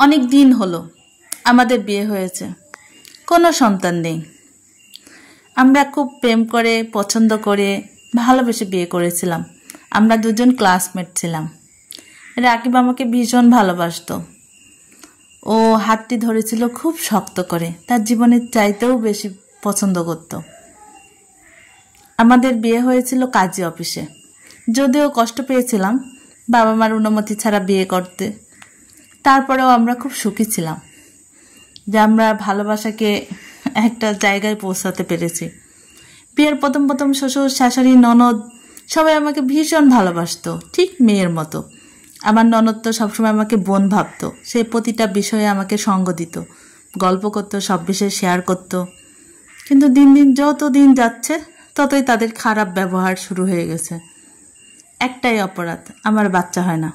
অনেক দিন হলো আমাদের বিয়ে হয়েছে, কোনো সন্তান নেই। আমরা খুব প্রেম করে পছন্দ করে ভালোবেসে বিয়ে করেছিলাম। আমরা দুজন ক্লাসমেট ছিলাম। রাকিব আমাকে ভীষণ ভালোবাসতো। ও হাতটি ধরেছিল খুব শক্ত করে, তার জীবনের চাইতেও বেশি পছন্দ করত। আমাদের বিয়ে হয়েছিল কাজী অফিসে। যদিও কষ্ট পেয়েছিলাম বাবা মার অনুমতি ছাড়া বিয়ে করতে, তারপরেও আমরা খুব সুখী ছিলাম যে আমরা ভালোবাসাকে একটা জায়গায় পৌঁছাতে পেরেছি। বিয়ের প্রথম প্রথম শ্বশুর শাশুড়ি ননদ সবাই আমাকে ভীষণ ভালোবাসতো, ঠিক মেয়ের মতো। আমার ননদ তো সবসময় আমাকে বোন ভাবতো। সে প্রতিটা বিষয়ে আমাকে সঙ্গ দিত, গল্প করতো, সব বিষয়ে শেয়ার করতো। কিন্তু দিন দিন যত দিন যাচ্ছে ততই তাদের খারাপ ব্যবহার শুরু হয়ে গেছে। একটাই অপরাধ, আমার বাচ্চা হয় না।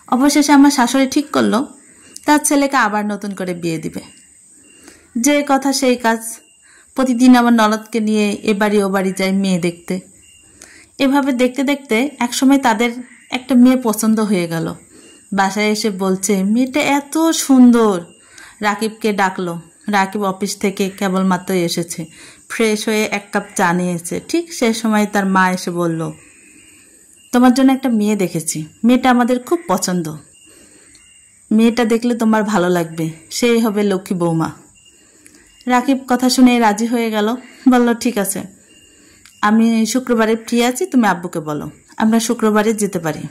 অবশেষে আমার শাশুড়ি ঠিক করলো তার ছেলেকে আবার নতুন করে বিয়ে দিবে। যে কথা সেই কাজ। প্রতিদিন আমার ননদকে নিয়ে এ বাড়ি ও বাড়ি যায় মেয়ে দেখতে। এভাবে দেখতে দেখতে একসময় তাদের একটা মেয়ে পছন্দ হয়ে গেল। বাসায় এসে বলছে মেয়েটা এত সুন্দর। রাকিবকে ডাকলো। রাকিব অফিস থেকে কেবলমাত্র এসেছে, ফ্রেশ হয়ে এক কাপ চা নিয়েছে। ঠিক সে সময় তার মা এসে বলল, তোমার জন্য একটা মেয়ে দেখেছি, মেয়েটা আমাদের খুব পছন্দ। মেয়েটা দেখলে তোমার ভালো লাগবে, সেই হবে লক্ষ্মী বৌমা। রাকিব কথা শুনে রাজি হয়ে গেল, বলল ঠিক আছে, আমি শুক্রবারে ফ্রি আছি, তুমি আব্বুকে বলো, আমরা শুক্রবারে যেতে পারি।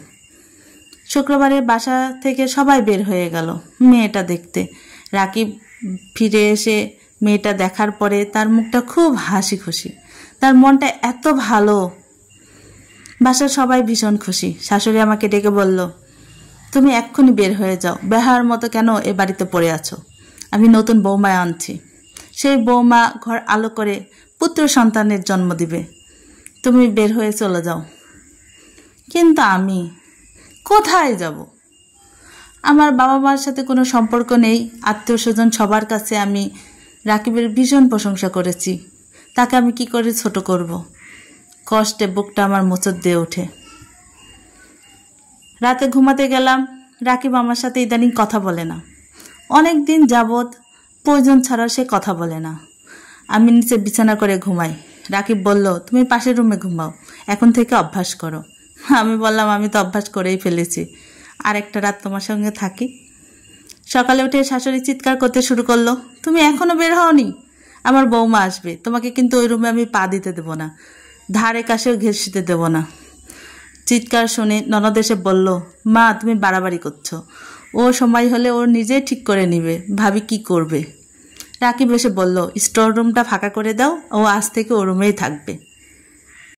শুক্রবারে বাসা থেকে সবাই বের হয়ে গেল মেয়েটা দেখতে। রাকিব ফিরে এসে মেয়েটা দেখার পরে তার মুখটা খুব হাসি খুশি, তার মনটা এত ভালো। বাসার সবাই ভীষণ খুশি। শাশুড়ি আমাকে ডেকে বলল, তুমি এক্ষুনি বের হয়ে যাও, বেহার মতো কেন এ বাড়িতে পড়ে আছো? আমি নতুন বৌমায় আনছি, সেই বৌমা ঘর আলো করে পুত্র সন্তানের জন্ম দিবে। তুমি বের হয়ে চলে যাও। কিন্তু আমি কোথায় যাব? আমার বাবা মার সাথে কোনো সম্পর্ক নেই, আত্মীয় স্বজন সবার কাছে আমি রাকিবের ভীষণ প্রশংসা করেছি। তাকে আমি কি করে ছোট করব? কষ্টে বুকটা আমার মোচড় দিয়ে ওঠে। রাতে ঘুমাতে গেলাম, রাকিব আমার সাথে ইদানিং কথা বলে না। অনেক দিন যাবৎ প্রয়োজন ছাড়া সে কথা বলে না। আমি নিচে বিছানা করে ঘুমাই। রাকিব বলল, তুমি পাশের রুমে ঘুমাও, এখন থেকে অভ্যাস করো। আমি বললাম, আমি তো অভ্যাস করেই ফেলেছি, আর একটা রাত তোমার সঙ্গে থাকি। সকালে উঠে শাশুড়ি চিৎকার করতে শুরু করলো, তুমি এখনো বের হওনি? আমার বৌমা আসবে, তোমাকে কিন্তু ওই রুমে আমি পা দিতে দেবো না, ধারে কাছেও ঘেঁষিতে দেবো না। চিৎকার শুনে ননদ এসে বলল, মা তুমি বাড়াবাড়ি করছো, ও সময় হলে ওর নিজেই ঠিক করে নিবে, ভাবি কি করবে। রাকিব এসে বলল, স্টোর রুমটা ফাঁকা করে দাও, ও আজ থেকে ও রুমেই থাকবে।